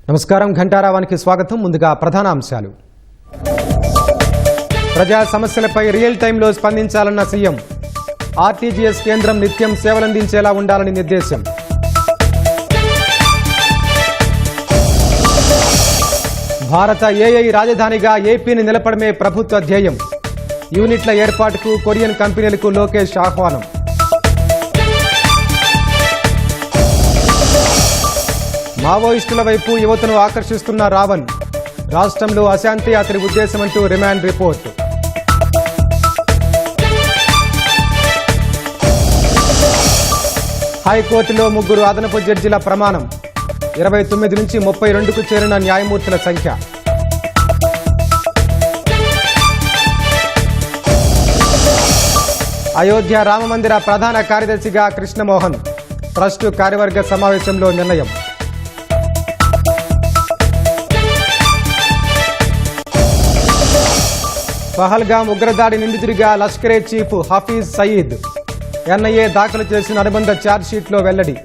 నమస్కారం ఘంటారావానికి స్వాగతం. ముందుగా ప్రధాన అంశాలు. ప్రజా సమస్యలపై రియల్ టైంలో స్పందించాలన్న సీఎం. ఆర్టీజీఎస్ కేంద్రం నిత్యం సేవలందించేలా ఉండాలని నిర్దేశం. భారత ఏఐ రాజధానిగా ఏపీని నిలపడమే ప్రభుత్వ ధ్యేయం. యూనిట్ల ఏర్పాటుకు కొరియన్ కంపెనీలకు లోకేష్ ఆహ్వానం. మావోయిస్టుల వైపు యువతను ఆకర్షిస్తున్న రావణ్. రాష్ట్రంలో అశాంతి అతడి ఉద్దేశమంటూ రిమాండ్ రిపోర్ట్. హైకోర్టులో 3 అదనపు జడ్జిల ప్రమాణం. 29 నుంచి 32కు చేరిన న్యాయమూర్తుల సంఖ్య. అయోధ్య రామమందిర ప్రధాన కార్యదర్శిగా కృష్ణమోహన్. ట్రస్టు కార్యవర్గ సమావేశంలో నిర్ణయం. పహల్గాం ఉగ్రదాడి నిందితుడిగా లష్కరే చీఫ్ హఫీజ్ సయీద్. ఎన్ఐఏ దాఖలు చేసిన అనుబంధ ఛార్జ్షీట్లో వెల్లడి.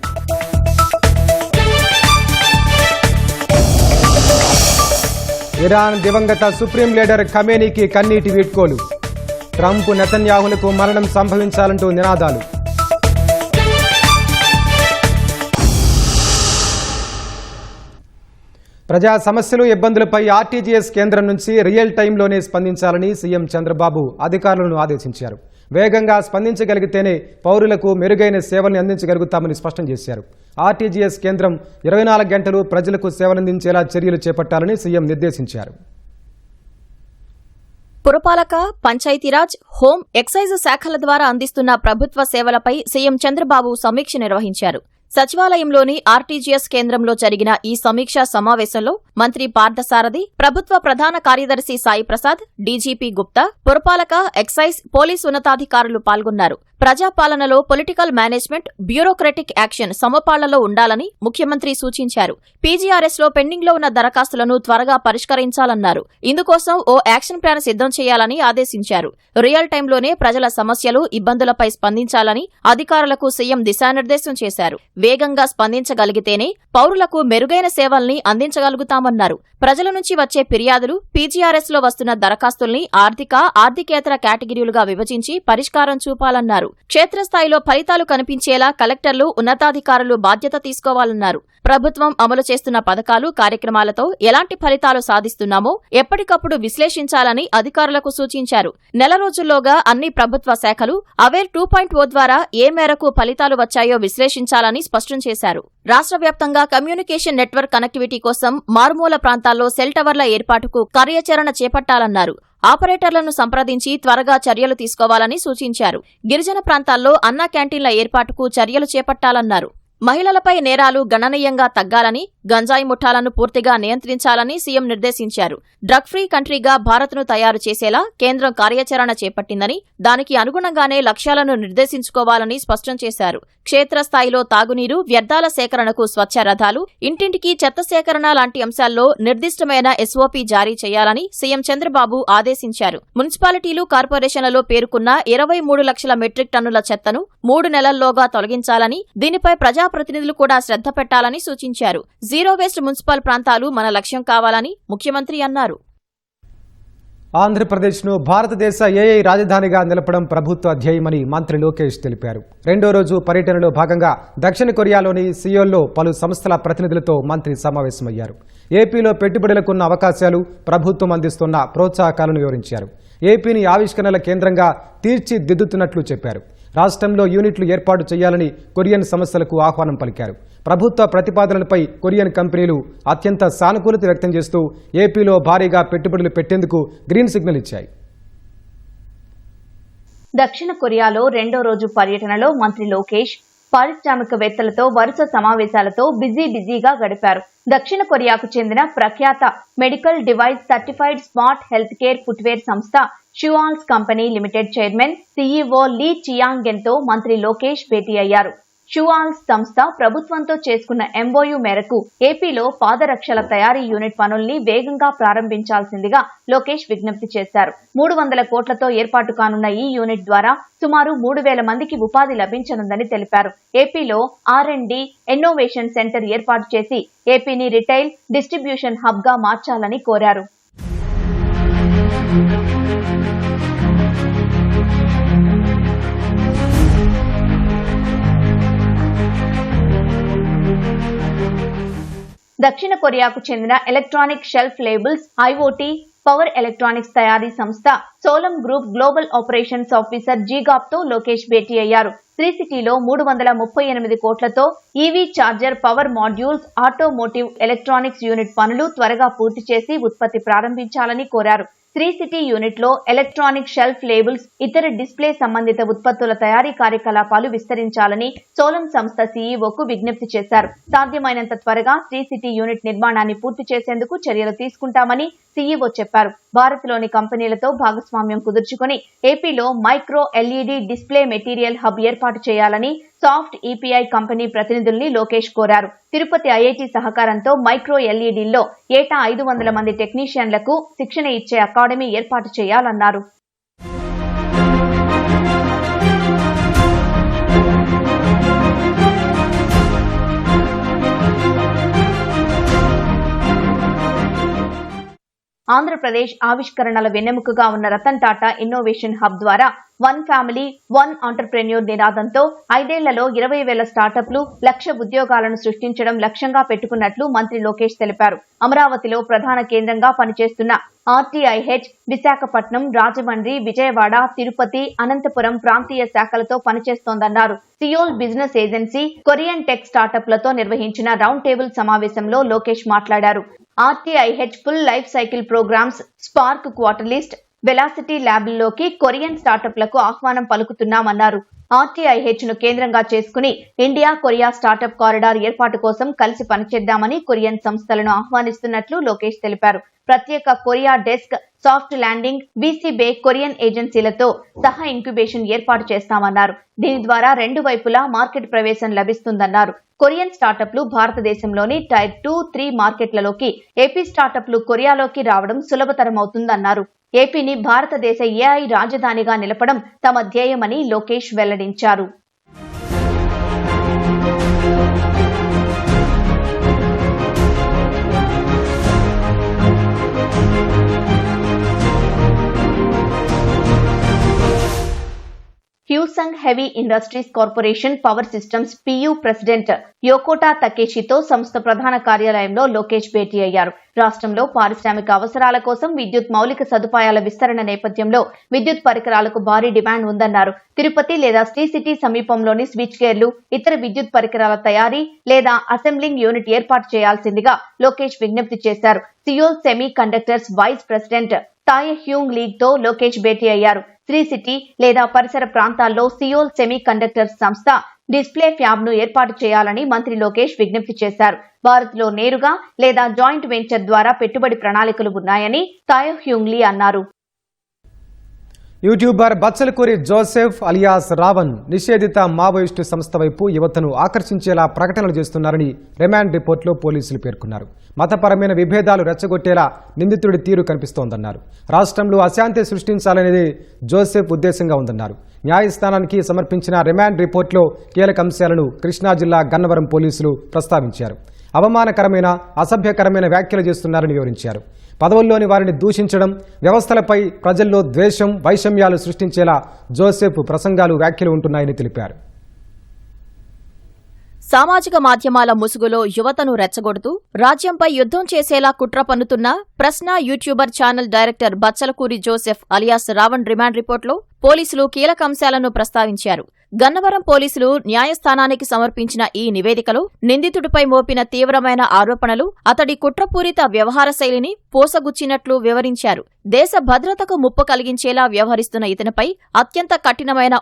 ఇరాన్ దివంగత సుప్రీం లీడర్ ఖమేనీకి కన్నీటి వీడ్కోలు. ట్రంప్ నెతన్యాహులకు మరణం సంభవించాలంటూ నినాదాలు. ప్రజా సమస్యలు ఇబ్బందులపై ఆర్టీజీఎస్ కేంద్రం నుంచి రియల్ టైంలోనే స్పందించాలని సీఎం చంద్రబాబు అధికారులను ఆదేశించారు. వేగంగా స్పందించగలిగితేనే పౌరులకు మెరుగైన సేవల్ని అందించగలుగుతామని స్పష్టం చేశారు. ఆర్టీజీఎస్ కేంద్రం 24 గంటలు ప్రజలకు సేవలందించేలా చర్యలు చేపట్టాలని సీఎం నిర్దేశించారు. పురపాలక, పంచాయతీరాజ్, హోం, ఎక్సైజ్ శాఖల ద్వారా అందిస్తున్న ప్రభుత్వ సేవలపై సీఎం చంద్రబాబు సమీక్ష నిర్వహించారు. సచివాలయంలోని ఆర్టీజీఎస్ కేంద్రంలో జరిగిన ఈ సమీక్షా సమావేశంలో మంత్రి పార్థసారథి, ప్రభుత్వ ప్రధాన కార్యదర్శి సాయి ప్రసాద్, డీజీపీ గుప్తా, పురపాలక, ఎక్సైజ్, పోలీసు ఉన్నతాధికారులు పాల్గొన్నారు. ప్రజాపాలనలో పొలిటికల్ మేనేజ్మెంట్, బ్యూరోక్రటిక్ యాక్షన్ సమపాళ్లలో ఉండాలని ముఖ్యమంత్రి సూచించారు. పీజీఆర్ఎస్లో పెండింగ్లో ఉన్న దరఖాస్తులను త్వరగా పరిష్కరించాలన్నారు. ఇందుకోసం ఓ యాక్షన్ ప్లాన్ సిద్ధం చేయాలని ఆదేశించారు. రియల్ టైంలోనే ప్రజల సమస్యలు, ఇబ్బందులపై స్పందించాలని అధికారులకు సీఎం దిశానిర్దేశం చేశారు. వేగంగా స్పందించగలిగితేనే పౌరులకు మెరుగైన సేవల్ని అందించగలుగుతామన్నారు. ప్రజల నుంచి వచ్చే ఫిర్యాదులు, పీజీఆర్ఎస్లో వస్తున్న దరఖాస్తుల్ని ఆర్థికేతర కేటగిరీలుగా విభజించి పరిష్కారం చూపాలన్నారు. క్షేత్రస్థాయిలో ఫలితాలు కనిపించేలా కలెక్టర్లు, ఉన్నతాధికారులు బాధ్యత తీసుకోవాలన్నారు. ప్రభుత్వం అమలు చేస్తున్న పథకాలు, కార్యక్రమాలతో ఎలాంటి ఫలితాలు సాధిస్తున్నామో ఎప్పటికప్పుడు విశ్లేషించాలని అధికారులకు సూచించారు. నెల రోజుల్లోగా అన్ని ప్రభుత్వ శాఖలు అవేర్ 2.0 ద్వారా ఏ మేరకు ఫలితాలు వచ్చాయో విశ్లేషించాలని స్పష్టం చేశారు. రాష్ట్ర వ్యాప్తంగా కమ్యూనికేషన్ నెట్వర్క్ కనెక్టివిటీ కోసం మారుమూల ప్రాంతాల్లో సెల్ టవర్ల ఏర్పాటుకు కార్యాచరణ చేపట్టాలన్నారు. ఆపరేటర్లను సంప్రదించి త్వరగా చర్యలు తీసుకోవాలని సూచించారు. గిరిజన ప్రాంతాల్లో అన్న క్యాంటీన్ల ఏర్పాటుకు చర్యలు చేపట్టాలన్నారు. మహిళలపై నేరాలు గణనీయంగా తగ్గాలని, గంజాయి ముఠాలను పూర్తిగా నియంత్రించాలని సీఎం నిర్దేశించారు. డ్రగ్ ఫ్రీ కంట్రీగా భారత్ను తయారు చేసేలా కేంద్రం కార్యాచరణ చేపట్టిందని, దానికి అనుగుణంగానే లక్ష్యాలను నిర్దేశించుకోవాలని స్పష్టం చేశారు. క్షేత్రస్థాయిలో తాగునీరు, వ్యర్థాల సేకరణకు స్వచ్ఛ రథాలు, ఇంటింటికి చెత్త సేకరణ లాంటి అంశాల్లో నిర్దిష్టమైన ఎస్ఓపీ జారీ చేయాలని సీఎం చంద్రబాబు ఆదేశించారు. మున్సిపాలిటీలు, కార్పొరేషన్లలో పేరుకున్న 23 లక్షల మెట్రిక్ టన్నుల చెత్తను 3 నెలల్లోగా తొలగించాలని, దీనిపై ప్రజాప్రతినిధులు కూడా శ్రద్ధ పెట్టాలని సూచించారు. జీరో వేస్ట్ మున్సిపల్ ప్రాంతాలు మన లక్ష్యం కావాలని ముఖ్యమంత్రి అన్నారు. ఆంధ్రప్రదేశ్ను భారతదేశ ఏఐ రాజధానిగా నిలపడం ప్రభుత్వ ధ్యేయమని మంత్రి లోకేష్ తెలిపారు. 2వ రోజు పర్యటనలో భాగంగా దక్షిణ కొరియాలోని సియోల్లో పలు సంస్థల ప్రతినిధులతో మంత్రి సమావేశమయ్యారు. ఏపీలో పెట్టుబడులకున్న అవకాశాలు, ప్రభుత్వం అందిస్తున్న ప్రోత్సాహకాలను వివరించారు. ఏపీని ఆవిష్కరణల కేంద్రంగా తీర్చిదిద్దుతున్నట్లు చెప్పారు. రాష్ట్రంలో యూనిట్లు ఏర్పాటు చేయాలని కొరియన్ సంస్థలకు ఆహ్వానం పలికారు. ప్రభుత్వ ప్రతిపాదనలపై కొరియన్ కంపెనీలు అత్యంత సానుకూలత వ్యక్తం చేస్తూ ఏపీలో భారీగా పెట్టుబడులు పెట్టేందుకు గ్రీన్ సిగ్నల్ ఇచ్చాయి. దక్షిణ కొరియాలో 2వ రోజు పర్యటనలో మంత్రి లోకేష్ పారిశ్రామికవేత్తలతో వరుస సమావేశాలతో బిజీగా గడిపారు. దక్షిణ కొరియాకు చెందిన ప్రఖ్యాత medical device certified smart health care footwear సంస్థ షువాల్స్ కంపెనీ లిమిటెడ్ చైర్మన్ సీఈఓ లీ చియాంగెన్ తో మంత్రి లోకేష్ భేటీ అయ్యారు. షువాల్స్ సంస్థ ప్రభుత్వంతో చేసుకున్న ఎంఓయూ మేరకు ఏపీలో పాదరక్షల తయారీ యూనిట్ పనుల్ని వేగంగా ప్రారంభించాల్సిందిగా లోకేష్ విజ్ఞప్తి చేశారు. 300 కోట్లతో ఏర్పాటు కానున్న ఈ యూనిట్ ద్వారా సుమారు 3,000 మందికి ఉపాధి లభించనుందని తెలిపారు. ఏపీలో R&D ఇన్నోవేషన్ సెంటర్ ఏర్పాటు చేసి ఏపీని రిటైల్ డిస్ట్రిబ్యూషన్ హబ్ గా మార్చాలని కోరారు. దక్షిణ కొరియాకు చెందిన electronic shelf labels IoT power electronics తయారీ సంస్థ సోలం గ్రూప్ గ్లోబల్ ఆపరేషన్స్ ఆఫీసర్ జీగాప్ తో లోకేష్ భేటీ అయ్యారు. శ్రీ సిటీలో 338 కోట్లతో EV charger power modules automotive electronics unit పనులు త్వరగా పూర్తి చేసి ఉత్పత్తి ప్రారంభించాలని కోరారు. శ్రీ సిటీ యూనిట్ లో ఎలక్ట్రానిక్ షెల్ఫ్ లేబుల్స్ ఇతర డిస్ప్లే సంబంధిత ఉత్పత్తుల తయారీ కార్యకలాపాలు విస్తరించాలని సోలం సంస్థ సీఈఓకు విజ్ఞప్తి చేశారు. సాధ్యమైనంత త్వరగా శ్రీ సిటీ యూనిట్ నిర్మాణాన్ని పూర్తి చేసేందుకు చర్యలు తీసుకుంటామని సీఈఓ చెప్పారు. భారత్లోని కంపెనీలతో భాగస్వామ్యం కుదుర్చుకుని ఏపీలో micro LED display material hub ఏర్పాటు చేయాలని సాఫ్ట్ ఈపీఐ కంపెనీ ప్రతినిధుల్ని లోకేష్ కోరారు. తిరుపతి ఐఐటీ సహకారంతో మైక్రో ఎల్ఈడీల్లో ఏటా 500 మంది టెక్నీషియన్లకు శిక్షణ ఇచ్చే అకాడమీ ఏర్పాటు చేయాలన్నారు. ఆంధ్రప్రదేశ్ ఆవిష్కరణల వెన్నెముకగా ఉన్న రతన్ టాటా ఇన్నోవేషన్ హబ్ ద్వారా వన్ ఫ్యామిలీ వన్ ఆంటర్ప్రెన్యూర్ నినాదంతో 5 ఏళ్లలో 20,000 స్టార్టప్లు 1,00,000 ఉద్యోగాలను సృష్టించడం లక్ష్యంగా పెట్టుకున్నట్లు మంత్రి లోకేష్ తెలిపారు. అమరావతిలో ప్రధాన కేంద్రంగా పనిచేస్తున్న RTIH విశాఖపట్నం, రాజమండ్రి, విజయవాడ, తిరుపతి, అనంతపురం ప్రాంతీయ శాఖలతో పనిచేస్తోందన్నారు. Seoul business agency, Korean tech స్టార్టప్లతో నిర్వహించిన రౌండ్ టేబుల్ సమావేశంలో లోకేష్ మాట్లాడారు. RTIH full life cycle programmes, Spark క్వార్టర్లిస్ట్, వెలాసిటీ ల్యాబ్లలోకి కొరియన్ స్టార్టప్లకు ఆహ్వానం పలుకుతున్నామన్నారు. RTIH ను కేంద్రంగా చేసుకుని ఇండియా కొరియా స్టార్టప్ కారిడార్ ఏర్పాటు కోసం కలిసి పనిచేద్దామని కొరియన్ సంస్థలను ఆహ్వానిస్తున్నట్లు లోకేష్ తెలిపారు. ప్రత్యేక Korea desk, soft landing, VC bay Korean ఏజెన్సీలతో సహా ఇంక్యుబేషన్ ఏర్పాటు చేస్తామన్నారు. దీని ద్వారా 2 వైపులా మార్కెట్ ప్రవేశం లభిస్తుందన్నారు. కొరియన్ స్టార్టప్లు భారతదేశంలోని టైర్ 2, 3 మార్కెట్లలోకి, ఏపీ స్టార్టప్లు కొరియాలోకి రావడం సులభతరమవుతుందన్నారు. ఏపీని భారతదేశ AI రాజధానిగా నిలపడం తమ ధ్యేయమని లోకేష్ వెల్లడించారు. Hyosung heavy industries corporation power systems PU president Yokota తకేషితో సంస్థ ప్రధాన కార్యాలయంలో లోకేష్ భేటీ అయ్యారు. రాష్ట్రంలో పారిశ్రామిక అవసరాల కోసం విద్యుత్ మౌలిక సదుపాయాల విస్తరణ నేపథ్యంలో విద్యుత్ పరికరాలకు భారీ డిమాండ్ ఉందన్నారు. తిరుపతి లేదా శ్రీ సిటీ సమీపంలోని స్విచ్ గేర్లు, ఇతర విద్యుత్ పరికరాల తయారీ లేదా అసెంబ్లింగ్ యూనిట్ ఏర్పాటు చేయాల్సిందిగా లోకేష్ విజ్ఞప్తి చేశారు. Seoul semiconductors vice president Tae Hyung లీగ్ తో లోకేష్ భేటీ అయ్యారు. శ్రీ సిటీ లేదా పరిసర ప్రాంతాల్లో సియోల్ సెమీ కండక్టర్స్ సంస్థ డిస్ప్లే ఫ్యాబ్ ను ఏర్పాటు చేయాలని మంత్రి లోకేష్ విజ్ఞప్తి చేశారు. భారత్ లో నేరుగా లేదా జాయింట్ వెంచర్ ద్వారా పెట్టుబడి ప్రణాళికలు ఉన్నాయని తాయ్ హ్యూంగ్ లీ అన్నారు. Youtuber Bachalakuri Joseph alias Ravan నిషేధిత మావోయిస్టు సంస్థ వైపు యువతను ఆకర్షించేలా ప్రకటనలు చేస్తున్నారని రిమాండ్ రిపోర్టులో పోలీసులు పేర్కొన్నారు. మతపరమైన విభేదాలు రెచ్చగొట్టేలా నిందితుడి తీరు కనిపిస్తోందన్నారు. రాష్ట్రంలో అశాంతి సృష్టించాలనేది జోసెఫ్ ఉద్దేశంగా ఉందన్నారు. న్యాయస్థానానికి సమర్పించిన రిమాండ్ రిపోర్టులో కీలక అంశాలను కృష్ణా జిల్లా గన్నవరం పోలీసులు ప్రస్తావించారు. అవమానకరమైన, అసభ్యకరమైన వ్యాఖ్యలు చేస్తున్నారని వివరించారు. పదవుల్లోని వారిని దూషించడం, వ్యవస్థలపై ప్రజల్లో ద్వేషం, వైషమ్యాలు సృష్టించేలా జోసెఫ్ ప్రసంగాలు, వ్యాఖ్యలు ఉంటున్నాయని తెలిపారు. సామాజిక మాధ్యమాల ముసుగులో యువతను రెచ్చగొడుతూ రాజ్యంపై యుద్ధం చేసేలా కుట్ర పన్నుతున్న ప్రశ్న YouTuber channel director Bachalakuri Joseph alias Ravan remand రిపోర్టులో పోలీసులు కీలక అంశాలను ప్రస్తావించారు. గన్నవరం పోలీసులు న్యాయస్థానానికి సమర్పించిన ఈ నివేదికలో నిందితుడిపై మోపిన తీవ్రమైన ఆరోపణలు, అతడి కుట్రపూరిత వ్యవహార శైలిని పోసగుచ్చినట్లు వివరించారు. దేశ భద్రతకు ముప్పు కలిగించేలా వ్యవహరిస్తున్న ఇతనిపై అత్యంత కఠినమైన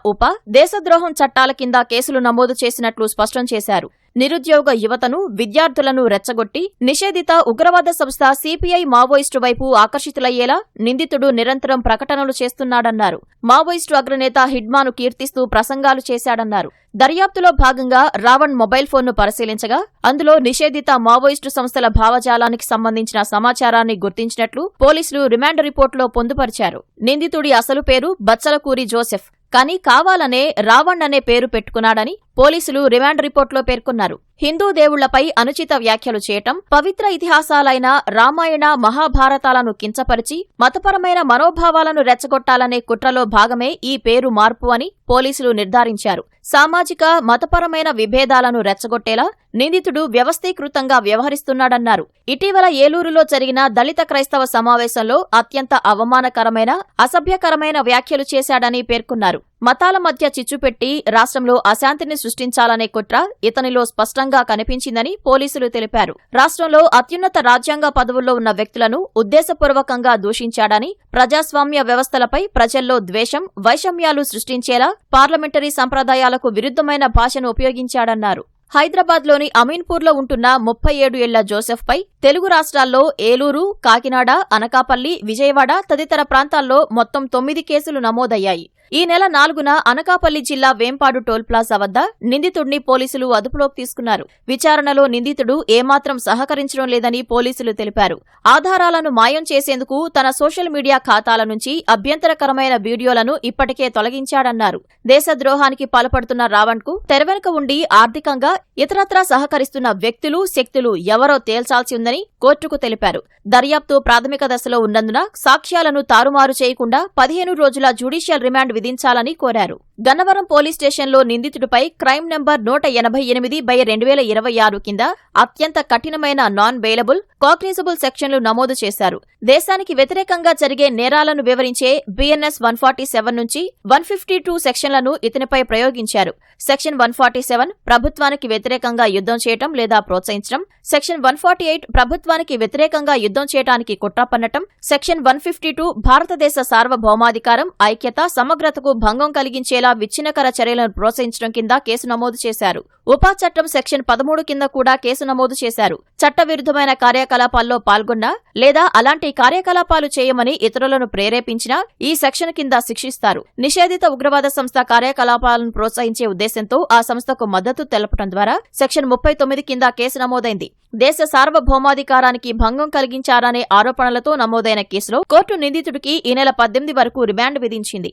దేశద్రోహం చట్టాల కింద కేసులు నమోదు చేసినట్లు స్పష్టం చేశారు. నిరుద్యోగ యువతను, విద్యార్థులను రెచ్చగొట్టి నిషేధిత ఉగ్రవాద సంస్థ సిపిఐ మావోయిస్టు వైపు ఆకర్షితులయ్యేలా నిందితుడు నిరంతరం ప్రకటనలు చేస్తున్నాడన్నారు. మావోయిస్టు అగ్రనేత హిడ్మాను కీర్తిస్తూ ప్రసంగాలు చేశాడన్నారు. దర్యాప్తులో భాగంగా రావణ్ మొబైల్ ఫోన్ను పరిశీలించగా అందులో నిషేధిత మావోయిస్టు సంస్థల భావజాలానికి సంబంధించిన సమాచారాన్ని గుర్తించినట్లు పోలీసులు రిమాండ్ రిపోర్టులో పొందుపరిచారు. నిందితుడి అసలు పేరు బచ్చలకూరి జోసెఫ్, కానీ కావాలనే రావణ్ అనే పేరు పెట్టుకున్నాడని పోలీసులు రిమాండ్ రిపోర్టులో పేర్కొన్నారు. హిందూ దేవుళ్లపై అనుచిత వ్యాఖ్యలు చేయటం, పవిత్ర ఇతిహాసాలైన రామాయణ, మహాభారతాలను కించపరిచి మతపరమైన మనోభావాలను రెచ్చగొట్టాలనే కుట్రలో భాగమే ఈ పేరు మార్పు అని పోలీసులు నిర్ధారించారు. సామాజిక, మతపరమైన విభేదాలను రెచ్చగొట్టేలా నిందితుడు వ్యవస్థీకృతంగా వ్యవహరిస్తున్నాడన్నారు. ఇటీవల ఏలూరులో జరిగిన దళిత క్రైస్తవ సమావేశంలో అత్యంత అవమానకరమైన, అసభ్యకరమైన వ్యాఖ్యలు చేశాడని పేర్కొన్నారు. మతాల మధ్య చిచ్చుపెట్టి రాష్ట్రంలో అశాంతిని సృష్టించాలనే కుట్ర ఇతనిలో స్పష్టంగా కనిపించిందని పోలీసులు తెలిపారు. రాష్ట్రంలో అత్యున్నత రాజ్యాంగ పదవుల్లో ఉన్న వ్యక్తులను ఉద్దేశపూర్వకంగా దూషించాడని, ప్రజాస్వామ్య వ్యవస్థలపై ప్రజల్లో ద్వేషం, వైషమ్యాలు సృష్టించేలా పార్లమెంటరీ సంప్రదాయాలకు విరుద్ధమైన భాషను ఉపయోగించాడన్నారు. హైదరాబాద్లోని అమీన్పూర్లో ఉంటున్న 37 ఏళ్ల జోసెఫ్పై తెలుగు రాష్ట్రాల్లో ఏలూరు, కాకినాడ, అనకాపల్లి, విజయవాడ తదితర ప్రాంతాల్లో మొత్తం 9 కేసులు నమోదయ్యాయి. ఈ నెల 4న అనకాపల్లి జిల్లా వేంపాడు టోల్ ప్లాజా వద్ద నిందితుడిని పోలీసులు అదుపులోకి తీసుకున్నారు. విచారణలో నిందితుడు ఏమాత్రం సహకరించడం లేదని పోలీసులు తెలిపారు. ఆధారాలను మాయం చేసేందుకు తన సోషల్ మీడియా ఖాతాల నుంచి అభ్యంతరకరమైన వీడియోలను ఇప్పటికే తొలగించాడన్నారు. దేశద్రోహానికి పాల్పడుతున్న రావణ్కు తెరవెనుక ఉండి ఆర్థికంగా ఇతరత్రా సహకరిస్తున్న వ్యక్తులు, శక్తులు ఎవరో తేల్చాల్సి ఉందని కోర్టుకు తెలిపారు. దర్యాప్తు ప్రాథమిక దశలో ఉన్నందున సాక్ష్యాలను తారుమారు చేయకుండా 15 రోజుల జ్యుడిషియల్ రిమాండ్ విధించాలని కోరారు. గన్నవరం పోలీస్ స్టేషన్లో నిందితుడిపై క్రైమ్ నంబర్ 188/2026 కింద అత్యంత కఠినమైన నాన్ బెయిలబుల్, కాగ్నిజబుల్ సెక్షన్లు నమోదు చేశారు. దేశానికి వ్యతిరేకంగా జరిగే నేరాలను వివరించే బిఎన్ఎస్ 147 నుంచి 152 సెక్షన్లను ఇతనిపై ప్రయోగించారు. సెక్షన్ 147 ప్రభుత్వానికి వ్యతిరేకంగా యుద్ధం చేయటం లేదా ప్రోత్సహించడం, సెక్షన్ 148 ప్రభుత్వానికి వ్యతిరేకంగా యుద్ధం చేయడానికి కుట్ర పన్నటం, సెక్షన్ 152 భారతదేశ సార్వభౌమాధికారం, ఐక్యత, సమగ్రతకు భంగం కలిగించేలా విచ్ఛిన్నకర చర్యలను ప్రోత్సహించడం కింద కేసు నమోదు చేశారు. ఉపా చట్టం సెక్షన్ 13 కింద కూడా కేసు నమోదు చేశారు. చట్టవిరుద్ధమైన కార్యకలాపాల్లో పాల్గొన్నా లేదా అలాంటి కార్యకలాపాలు చేయమని ఇతరులను ప్రేరేపించినా ఈ సెక్షన్ కింద శిక్షిస్తారు. నిషేధిత ఉగ్రవాద సంస్థ కార్యకలాపాలను ప్రోత్సహించే ఉద్దేశంతో ఆ సంస్థకు మద్దతు తెలపడం ద్వారా సెక్షన్ 39 కింద కేసు నమోదైంది. దేశ సార్వభౌమాధికారానికి భంగం కలిగించారనే ఆరోపణలతో నమోదైన కేసులో కోర్టు నిందితుడికి ఈ నెల 18 వరకు రిమాండ్ విధించింది.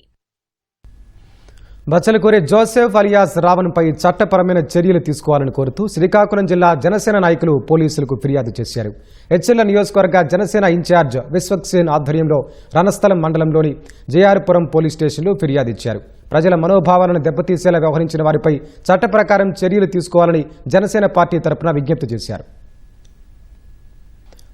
బచ్చలకూరి జోసెఫ్ అలియాస్ రావణ్పై చట్టపరమైన చర్యలు తీసుకోవాలని కోరుతూ శ్రీకాకుళం జిల్లా జనసేన నాయకులు పోలీసులకు ఫిర్యాదు చేశారు. హెచ్ఎల్ నియోజకవర్గ జనసేన ఇన్ఛార్జ్ విశ్వక్సేన్ ఆధ్వర్యంలో రణస్థలం మండలంలోని జేఆర్పురం పోలీస్ స్టేషన్లో ఫిర్యాదు ఇచ్చారు. ప్రజల మనోభావాలను దెబ్బతీసేలా వ్యవహరించిన వారిపై చట్ట ప్రకారం చర్యలు తీసుకోవాలని జనసేన పార్టీ తరపున విజ్ఞప్తి చేశారు.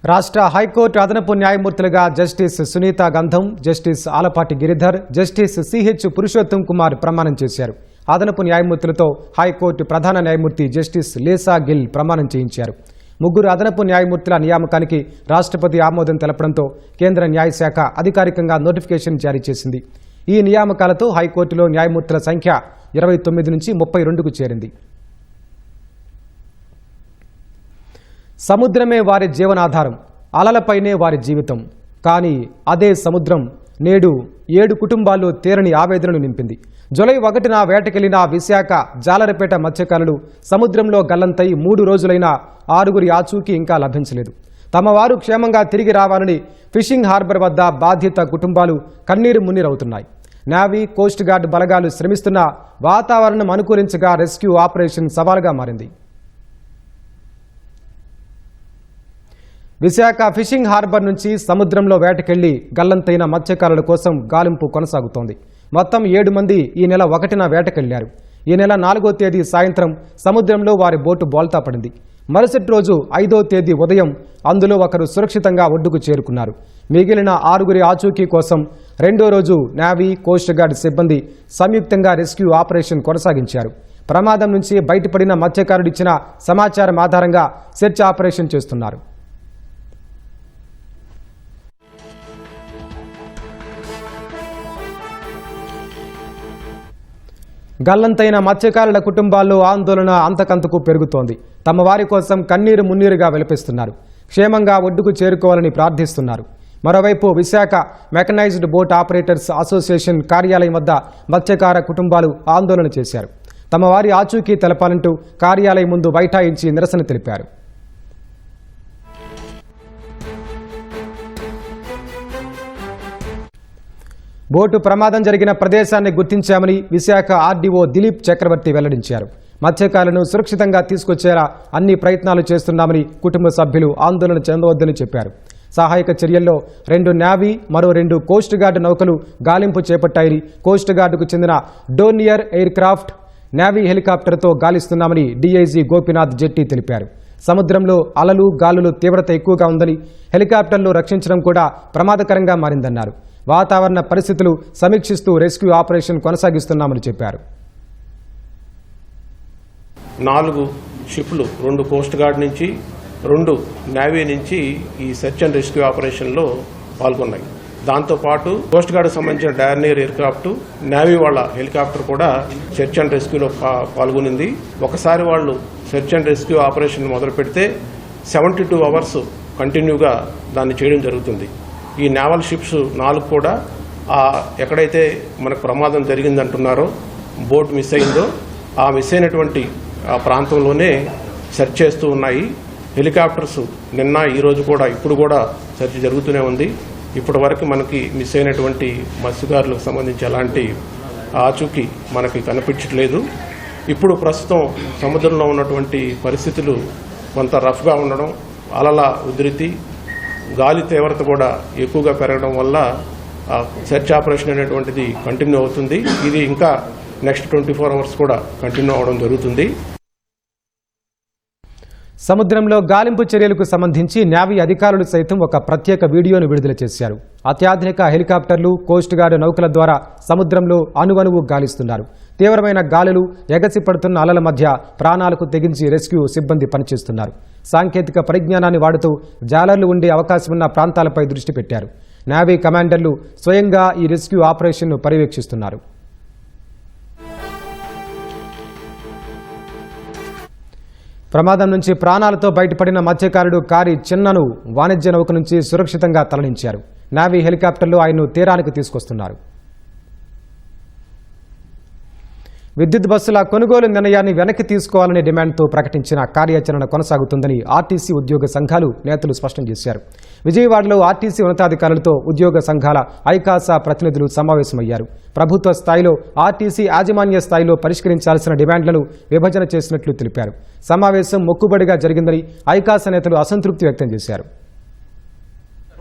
రాష్ట్ర హైకోర్టు అదనపు న్యాయమూర్తులుగా జస్టిస్ సునీత గంధం, justice Alapati Giridhar, justice CH Purushottam Kumar ప్రమాణం చేశారు. అదనపు న్యాయమూర్తులతో హైకోర్టు ప్రధాన న్యాయమూర్తి జస్టిస్ లేసా గిల్ ప్రమాణం చేయించారు. 3 అదనపు న్యాయమూర్తుల నియామకానికి రాష్ట్రపతి ఆమోదం తెలపడంతో కేంద్ర న్యాయశాఖ అధికారికంగా నోటిఫికేషన్ జారీ చేసింది. ఈ నియామకాలతో హైకోర్టులో న్యాయమూర్తుల సంఖ్య 29 నుంచి 32కు చేరింది. సముద్రమే వారి జీవనాధారం, అలలపైనే వారి జీవితం. కానీ అదే సముద్రం నేడు 7 కుటుంబాల్లో తీరని ఆవేదనను నింపింది. జూలై 1న వేటకెళ్లిన విశాఖ జాలరపేట మత్స్యకారులు సముద్రంలో గల్లంతై 3 రోజులైనా 6 ఆచూకీ ఇంకా లభించలేదు. తమ వారు క్షేమంగా తిరిగి రావాలని ఫిషింగ్ హార్బర్ వద్ద బాధిత కుటుంబాలు కన్నీరు మున్నీరవుతున్నాయి. నేవీ, కోస్ట్ గార్డ్ బలగాలు శ్రమిస్తున్న వాతావరణం అనుకూలించగా రెస్క్యూ ఆపరేషన్ సవాల్గా మారింది. విశాఖ ఫిషింగ్ హార్బర్ నుంచి సముద్రంలో వేటకెళ్లి గల్లంతైన మత్స్యకారుల కోసం గాలింపు కొనసాగుతోంది. మొత్తం 7 మంది ఈ నెల 1న వేటకెళ్లారు. ఈ నెల 4వ తేదీ సాయంత్రం సముద్రంలో వారి బోటు బోల్తా పడింది. మరుసటి రోజు 5వ తేదీ ఉదయం అందులో ఒకరు సురక్షితంగా ఒడ్డుకు చేరుకున్నారు. మిగిలిన 6 ఆచూకీ కోసం 2వ రోజు నేవీ, కోస్ట్ గార్డ్ సిబ్బంది సంయుక్తంగా రెస్క్యూ ఆపరేషన్ కొనసాగించారు. ప్రమాదం నుంచి బయటపడిన మత్స్యకారుడు ఇచ్చిన సమాచారం ఆధారంగా సెర్చ్ ఆపరేషన్ చేస్తున్నారు. గల్లంతైన మత్స్యకారుల కుటుంబాల్లో ఆందోళన అంతకంతకు పెరుగుతోంది. తమ వారి కోసం కన్నీరు మున్నీరుగా విలపిస్తున్నారు. క్షేమంగా ఒడ్డుకు చేరుకోవాలని ప్రార్థిస్తున్నారు. మరోవైపు Visakha mechanised boat operators association కార్యాలయం వద్ద మత్స్యకార కుటుంబాలు ఆందోళన చేశారు. తమ వారి ఆచూకీ తెలపాలంటూ కార్యాలయం ముందు బైఠాయించి నిరసన తెలిపారు. బోటు ప్రమాదం జరిగిన ప్రదేశాన్ని గుర్తించామని విశాఖ ఆర్డీఓ దిలీప్ చక్రవర్తి వెల్లడించారు. మత్స్యకారులను సురక్షితంగా తీసుకొచ్చేలా అన్ని ప్రయత్నాలు చేస్తున్నామని కుటుంబ సభ్యులు ఆందోళన చెందవద్దని చెప్పారు. సహాయక చర్యల్లో 2 నేవీ, మరో 2 కోస్ట్ గార్డు నౌకలు గాలింపు చేపట్టాయని, కోస్ట్ గార్డుకు చెందిన డోర్నియర్ ఎయిర్ క్రాఫ్ట్, నేవీ హెలికాప్టర్తో గాలిస్తున్నామని డీఐజీ గోపీనాథ్ జెట్టి తెలిపారు. సముద్రంలో అలలు గాలులు తీవ్రత ఎక్కువగా ఉందని, హెలికాప్టర్లు రక్షించడం కూడా ప్రమాదకరంగా మారిందన్నారు. వాతావరణ పరిస్థితులు సమీక్షిస్తూ రెస్క్యూ ఆపరేషన్ కొనసాగిస్తున్నామని చెప్పారు. 4 షిప్లు 2 కోస్ట్ గార్డ్ నుంచి 2 నేవీ నుంచి ఈ సెర్చ్ అండ్ రెస్క్యూ ఆపరేషన్లో పాల్గొన్నాయి. దాంతోపాటు కోస్ట్ గార్డ్ సంబంధించిన డోర్నియర్ ఎయిర్ క్రాఫ్ట్, నేవీ వాళ్ళ హెలికాప్టర్ కూడా సెర్చ్ అండ్ రెస్క్యూలో పాల్గొనింది. ఒకసారి వాళ్ళు సెర్చ్ అండ్ రెస్క్యూ ఆపరేషన్ మొదలు పెడితే 72 అవర్స్ కంటిన్యూగా దాన్ని చేయడం జరుగుతుంది. ఈ నేవల్ షిప్స్ 4 కూడా ఎక్కడైతే మనకు ప్రమాదం జరిగిందంటున్నారో, బోట్ మిస్ అయిందో ఆ మిస్ అయినటువంటి ఆ ప్రాంతంలోనే సెర్చ్ చేస్తూ ఉన్నాయి. హెలికాప్టర్స్ నిన్న ఈరోజు కూడా ఇప్పుడు కూడా సెర్చ్ జరుగుతూనే ఉంది. ఇప్పటి వరకు మనకి మిస్ అయినటువంటి మత్స్యకారులకు సంబంధించి ఎలాంటి ఆచూకీ మనకి కనిపించట్లేదు. ఇప్పుడు ప్రస్తుతం సముద్రంలో ఉన్నటువంటి పరిస్థితులు కొంత రఫ్గా ఉండడం, అలల ఉధృతి, గాలి తీవ్రత కూడా ఎక్కువగా పెరగడం వల్ల సెర్చ్ ఆపరేషన్ అనేటువంటిది కంటిన్యూ అవుతుంది. ఇది ఇంకా నెక్స్ట్ 24 అవర్స్ కూడా కంటిన్యూ అవడం జరుగుతుంది. సముద్రంలో గాలింపు చర్యలకు సంబంధించి నేవీ అధికారులు సైతం ఒక ప్రత్యేక వీడియోను విడుదల చేశారు. అత్యాధునిక హెలికాప్టర్లు, కోస్ట్ గార్డు నౌకల ద్వారా సముద్రంలో అణువణువు గాలిస్తున్నారు. తీవ్రమైన గాలులు, ఎగసిపడుతున్న అలల మధ్య ప్రాణాలకు తెగించి రెస్క్యూ సిబ్బంది పనిచేస్తున్నారు. సాంకేతిక పరిజ్ఞానాన్ని వాడుతూ జాలర్లు ఉండే అవకాశం ఉన్న ప్రాంతాలపై దృష్టి పెట్టారు. నేవీ కమాండర్లు స్వయంగా ఈ రెస్క్యూ ఆపరేషన్ను పర్యవేక్షిస్తున్నారు. ప్రమాదం నుంచి ప్రాణాలతో బయటపడిన మత్స్యకారుడు కారి చిన్నను వాణిజ్య నౌక నుంచి సురక్షితంగా తరలించారు. నేవీ హెలికాప్టర్లు ఆయన్ను తీరానికి తీసుకొస్తున్నారు. విద్యుత్ బస్సుల కొనుగోలు నిర్ణయాన్ని వెనక్కి తీసుకోవాలనే డిమాండ్తో ప్రకటించిన కార్యాచరణ కొనసాగుతుందని ఆర్టీసీ ఉద్యోగ సంఘాలు నేతలు స్పష్టం చేశారు. విజయవాడలో ఆర్టీసీ ఉన్నతాధికారులతో ఉద్యోగ సంఘాల ఐకాసా ప్రతినిధులు సమావేశమయ్యారు. ప్రభుత్వ స్థాయిలో, ఆర్టీసీ యాజమాన్య స్థాయిలో పరిష్కరించాల్సిన డిమాండ్లను విభజన చేసినట్లు తెలిపారు. సమావేశం మొక్కుబడిగా జరిగిందని ఐకాసా నేతలు అసంతృప్తి వ్యక్తం చేశారు.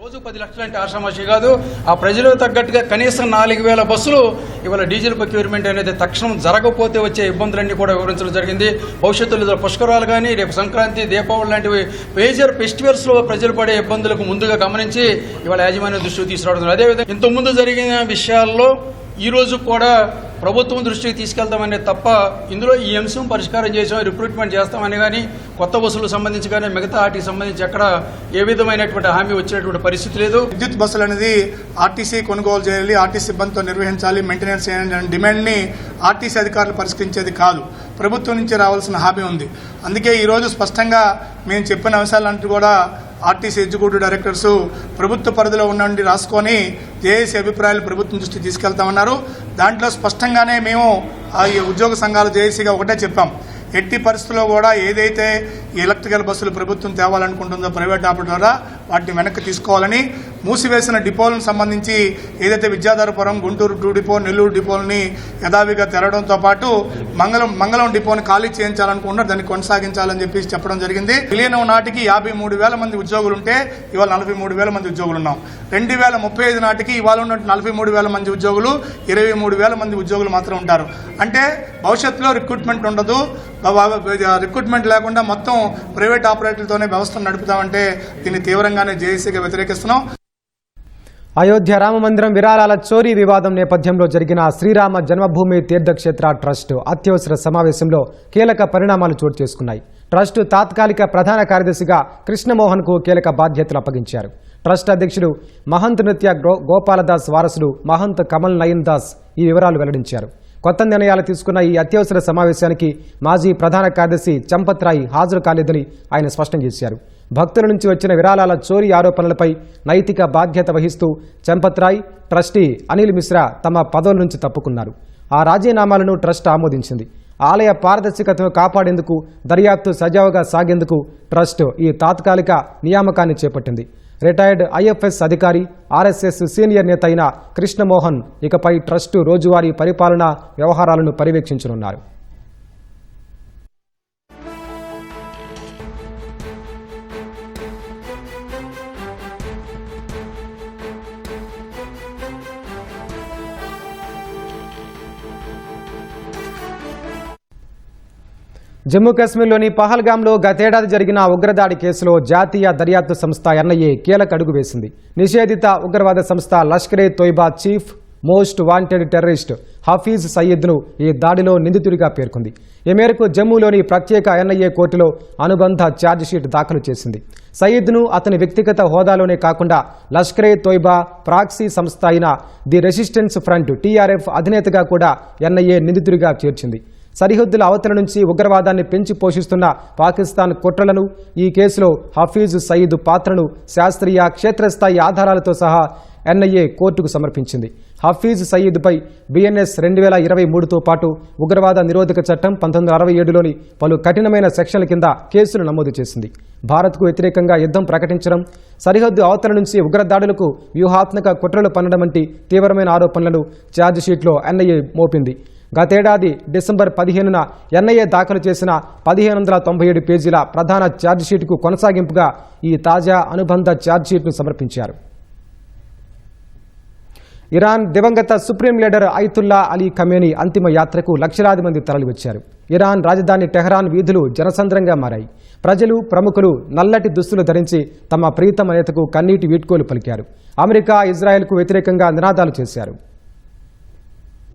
రోజు 10 లక్షలు అంటే ఆషామాషి కాదు. ఆ ప్రజలకు తగ్గట్టుగా కనీసం 4000 బస్సులు ఇవాళ డీజిల్ ప్రొక్యూర్మెంట్ అనేది తక్షణం జరగకపోతే వచ్చే ఇబ్బందులన్నీ కూడా వివరించడం జరిగింది. భవిష్యత్తులో పుష్కరాలు కానీ, రేపు సంక్రాంతి, దీపావళి లాంటివి మేజర్ ఫెస్టివల్స్ లో ప్రజలు పడే ఇబ్బందులకు ముందుగా గమనించి ఇవాళ యాజమాన్య దృష్టికి తీసుకురావడం. అదేవిధంగా ఇంతకుముందు జరిగిన విషయాల్లో ఈ రోజు కూడా ప్రభుత్వం దృష్టికి తీసుకెళ్తామనే తప్ప ఇందులో ఈ అంశం పరిష్కారం చేసాం, రిక్రూట్మెంట్ చేస్తామని కానీ, కొత్త బస్సులకు సంబంధించి కానీ, మిగతా వాటికి సంబంధించి ఎక్కడ ఏ విధమైనటువంటి హామీ వచ్చినటువంటి పరిస్థితి లేదు. విద్యుత్ బస్సులు అనేది ఆర్టీసీ కొనుగోలు చేయాలి, ఆర్టీసీ సిబ్బందితో నిర్వహించాలి, మెయింటెనెన్స్ చేయాలి అనే డిమాండ్ని ఆర్టీసీ అధికారులు పరిష్కరించేది కాదు. ప్రభుత్వం నుంచి రావాల్సిన హామీ ఉంది. అందుకే ఈరోజు స్పష్టంగా మేము చెప్పిన అంశాలంటూ కూడా ఆర్టీసీ ఎగ్జిక్యూటివ్ డైరెక్టర్స్ ప్రభుత్వ పరిధిలో ఉండండి రాసుకొని జేఏసీ అభిప్రాయాలు ప్రభుత్వం దృష్టికి తీసుకెళ్తామన్నారు. దాంట్లో స్పష్టంగానే మేము ఈ ఉద్యోగ సంఘాల జేఏసీగా ఒకటే చెప్పాం, ఎట్టి పరిస్థితుల్లో కూడా ఏదైతే ఈ ఎలక్ట్రికల్ బస్సులు ప్రభుత్వం తేవాలనుకుంటుందో ప్రైవేట్ ఆపరేటర్ ద్వారా వాటిని వెనక్కి తీసుకోవాలని, మూసివేసిన డిపోలను సంబంధించి ఏదైతే విద్యాధరపురం, గుంటూరు 2 డిపో, నెల్లూరు డిపోలని యథావిగా తెరవడంతో పాటు మంగళం డిపోని ఖాళీ చేయించాలనుకుంటున్నారు, దాన్ని కొనసాగించాలని చెప్పి చెప్పడం జరిగింది. విలీనం నాటికి 53,000 మంది ఉద్యోగులు ఉంటే ఇవాళ 43,000 మంది ఉద్యోగులు ఉన్నాం. 2035 నాటికి ఇవాళ ఉన్న 43,000 మంది ఉద్యోగులు 23,000 మంది ఉద్యోగులు మాత్రం ఉంటారు. అంటే భవిష్యత్తులో రిక్రూట్మెంట్ ఉండదు. రిక్రూట్మెంట్ లేకుండా మొత్తం ప్రైవేట్ ఆపరేటర్లతోనే వ్యవస్థను నడుపుతామంటే దీన్ని తీవ్రంగానే జేఏసీగా వ్యతిరేకిస్తున్నాం. అయోధ్య రామ మందిరం విరాళాల చోరీ వివాదం నేపథ్యంలో జరిగిన శ్రీరామ జన్మభూమి తీర్థక్షేత్ర ట్రస్ట్ అత్యవసర సమావేశంలో కీలక పరిణామాలు చోటు చేసుకున్నాయి. ట్రస్ట్ తాత్కాలిక ప్రధాన కార్యదర్శిగా కృష్ణమోహన్కు కీలక బాధ్యతలు అప్పగించారు. ట్రస్ట్ అధ్యక్షుడు మహంత్ నృత్య గోపాలదాస్ వారసుడు మహంత్ కమల్ నయన్ దాస్ ఈ వివరాలు వెల్లడించారు. కొత్త నిర్ణయాలు తీసుకున్న ఈ అత్యవసర సమావేశానికి మాజీ ప్రధాన కార్యదర్శి చంపత్ రాయ్ హాజరు కాలేదని ఆయన స్పష్టం చేశారు. భక్తుల నుంచి వచ్చిన విరాళాల చోరీ ఆరోపణలపై నైతిక బాధ్యత వహిస్తూ చంపత్ రాయ్, ట్రస్టీ అనిల్ మిశ్రా తమ పదవుల నుంచి తప్పుకున్నారు. ఆ రాజీనామాలను ట్రస్ట్ ఆమోదించింది. ఆలయ పారదర్శకతను కాపాడేందుకు, దర్యాప్తు సజావుగా సాగేందుకు ట్రస్ట్ ఈ తాత్కాలిక నియామకాన్ని చేపట్టింది. రిటైర్డ్ ఐఎఫ్ఎస్ అధికారి, ఆర్ఎస్ఎస్ సీనియర్ నేత అయిన కృష్ణమోహన్ ఇకపై ట్రస్టు రోజువారీ పరిపాలనా వ్యవహారాలను పర్యవేక్షించనున్నారు. జమ్మూ కాశ్మీర్లోని పహల్గామ్లో గతేడాది జరిగిన ఉగ్రదాడి కేసులో జాతీయ దర్యాప్తు సంస్థ ఎన్ఐఏ కీలక అడుగు వేసింది. నిషేధిత ఉగ్రవాద సంస్థ Lashkar-e Taiba chief most wanted terrorist Hafiz సయీద్ను ఈ దాడిలో నిందితుడిగా పేర్కొంది. ఈ మేరకు జమ్మూలోని ప్రత్యేక ఎన్ఐఏ కోర్టులో అనుబంధ ఛార్జిషీట్ దాఖలు చేసింది. సయీద్ను అతని వ్యక్తిగత హోదాలోనే కాకుండా లష్కరే తోయిబా ప్రాక్సీ సంస్థ అయిన ది రెసిస్టెన్స్ ఫ్రంట్ టీఆర్ఎఫ్ అధినేతగా కూడా ఎన్ఐఏ నిందితుడిగా చేర్చింది. సరిహద్దుల అవతల నుంచి ఉగ్రవాదాన్ని పెంచి పోషిస్తున్న పాకిస్తాన్ కుట్రలను, ఈ కేసులో హఫీజ్ సయీద్ పాత్రను శాస్త్రీయ, క్షేత్రస్థాయి ఆధారాలతో సహా ఎన్ఐఏ కోర్టుకు సమర్పించింది. హఫీజ్ సయీద్పై బిఎన్ఎస్ 2023తో పాటు ఉగ్రవాద నిరోధక చట్టం 1967లోని పలు కఠినమైన సెక్షన్ల కింద కేసులు నమోదు చేసింది. భారత్కు వ్యతిరేకంగా యుద్ధం ప్రకటించడం, సరిహద్దు అవతల నుంచి ఉగ్రదాడులకు వ్యూహాత్మక కుట్రలు పన్నడం వంటి తీవ్రమైన ఆరోపణలను ఛార్జిషీట్లో ఎన్ఐఏ మోపింది. గతేడాది డిసెంబర్ 15న ఎన్ఐఏ దాఖలు చేసిన 1597 పేజీల ప్రధాన ఛార్జిషీట్కు కొనసాగింపుగా ఈ తాజా అనుబంధ ఛార్జిషీట్ను సమర్పించారు. ఇరాన్ దివంగత supreme leader Ayatollah Ali Khamenei అంతిమ యాత్రకు లక్షలాది మంది తరలివచ్చారు. ఇరాన్ రాజధాని టెహరాన్ వీధులు జనసంద్రంగా మారాయి. ప్రజలు, ప్రముఖులు నల్లటి దుస్తులు ధరించి తమ ప్రీతమ నేతకు కన్నీటి వీడ్కోలు పలికారు. అమెరికా, ఇజ్రాయెల్కు వ్యతిరేకంగా నినాదాలు చేశారు.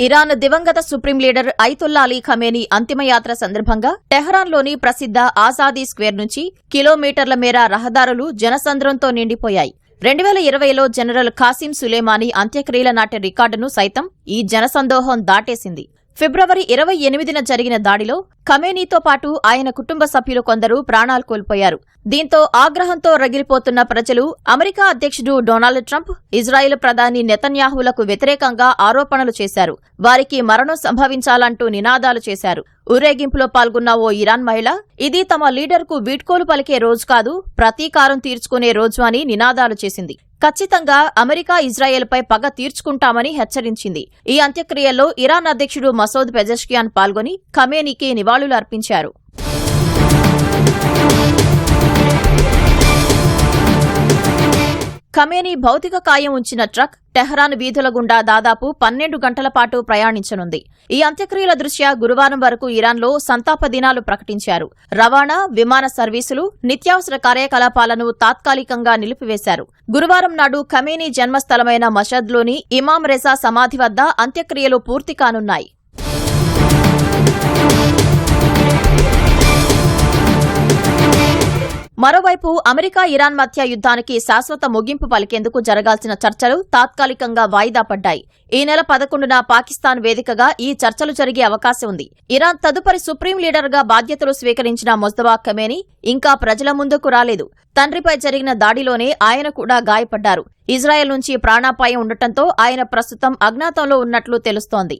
ఇరాన్ దివంగత supreme leader Ayatollah Ali Khamenei అంతిమయాత్ర సందర్భంగా టెహరాన్లోని ప్రసిద్ధ ఆజాదీ స్క్వేర్ నుంచి కిలోమీటర్ల మేర రహదారులు జనసంద్రంతో నిండిపోయాయి. 2020లో జనరల్ ఖాసిం సులేమానీ అంత్యక్రియల నాటి రికార్డును సైతం ఈ జనసందోహం దాటేసింది. ఫిబ్రవరి 28న జరిగిన దాడిలో ఖమేనీతో పాటు ఆయన కుటుంబ సభ్యులు కొందరు ప్రాణాలు కోల్పోయారు. దీంతో ఆగ్రహంతో రగిలిపోతున్న ప్రజలు అమెరికా అధ్యక్షుడు డొనాల్డ్ ట్రంప్, ఇజ్రాయెల్ ప్రధాని నెతన్యాహులకు వ్యతిరేకంగా ఆరోపణలు చేశారు. వారికి మరణం సంభవించాలంటూ నినాదాలు చేశారు. ఊరేగింపులో పాల్గొన్న ఓ ఇరాన్ మహిళ, ఇది తమ లీడర్కు వీడ్కోలు పలికే రోజు కాదు, ప్రతీకారం తీర్చుకునే రోజు అని నినాదాలు చేసింది. ఖచ్చితంగా అమెరికా, ఇజ్రాయెల్పై పగ తీర్చుకుంటామని హెచ్చరించింది. ఈ అంత్యక్రియల్లో ఇరాన్ అధ్యక్షుడు మసూద్ పెజెష్కియాన్ పాల్గొని ఖమేనీకి నివాళులు అర్పించారు. ఖమేనీ భౌతిక కాయం ఉంచిన ట్రక్ టెహరాన్ వీధుల గుండా దాదాపు 12 గంటల పాటు ప్రయాణించనుంది. ఈ అంత్యక్రియల దృష్ట్యా గురువారం వరకు ఇరాన్లో సంతాప దినాలు ప్రకటించారు. రవాణా, విమాన సర్వీసులు, నిత్యావసర కార్యకలాపాలను తాత్కాలికంగా నిలిపివేశారు. గురువారం నాడు ఖమేనీ జన్మస్థలమైన మషద్లోని ఇమాం రెజా సమాధి వద్ద అంత్యక్రియలు పూర్తి కానున్నాయి. మరోవైపు అమెరికా, ఇరాన్ మధ్య యుద్ధానికి శాశ్వత ముగింపు పలికేందుకు జరగాల్సిన చర్చలు తాత్కాలికంగా వాయిదా పడ్డాయి. ఈ నెల 11న పాకిస్తాన్ వేదికగా ఈ చర్చలు జరిగే అవకాశం ఉంది. ఇరాన్ తదుపరి సుప్రీం లీడర్గా బాధ్యతలు స్వీకరించిన ముజ్తబా ఖమేనీ ఇంకా ప్రజల ముందుకు రాలేదు. తండ్రిపై జరిగిన దాడిలోనే ఆయన కూడా గాయపడ్డారు. ఇజ్రాయెల్ నుంచి ప్రాణాపాయం ఉండటంతో ఆయన ప్రస్తుతం అజ్ఞాతంలో ఉన్నట్లు తెలుస్తోంది.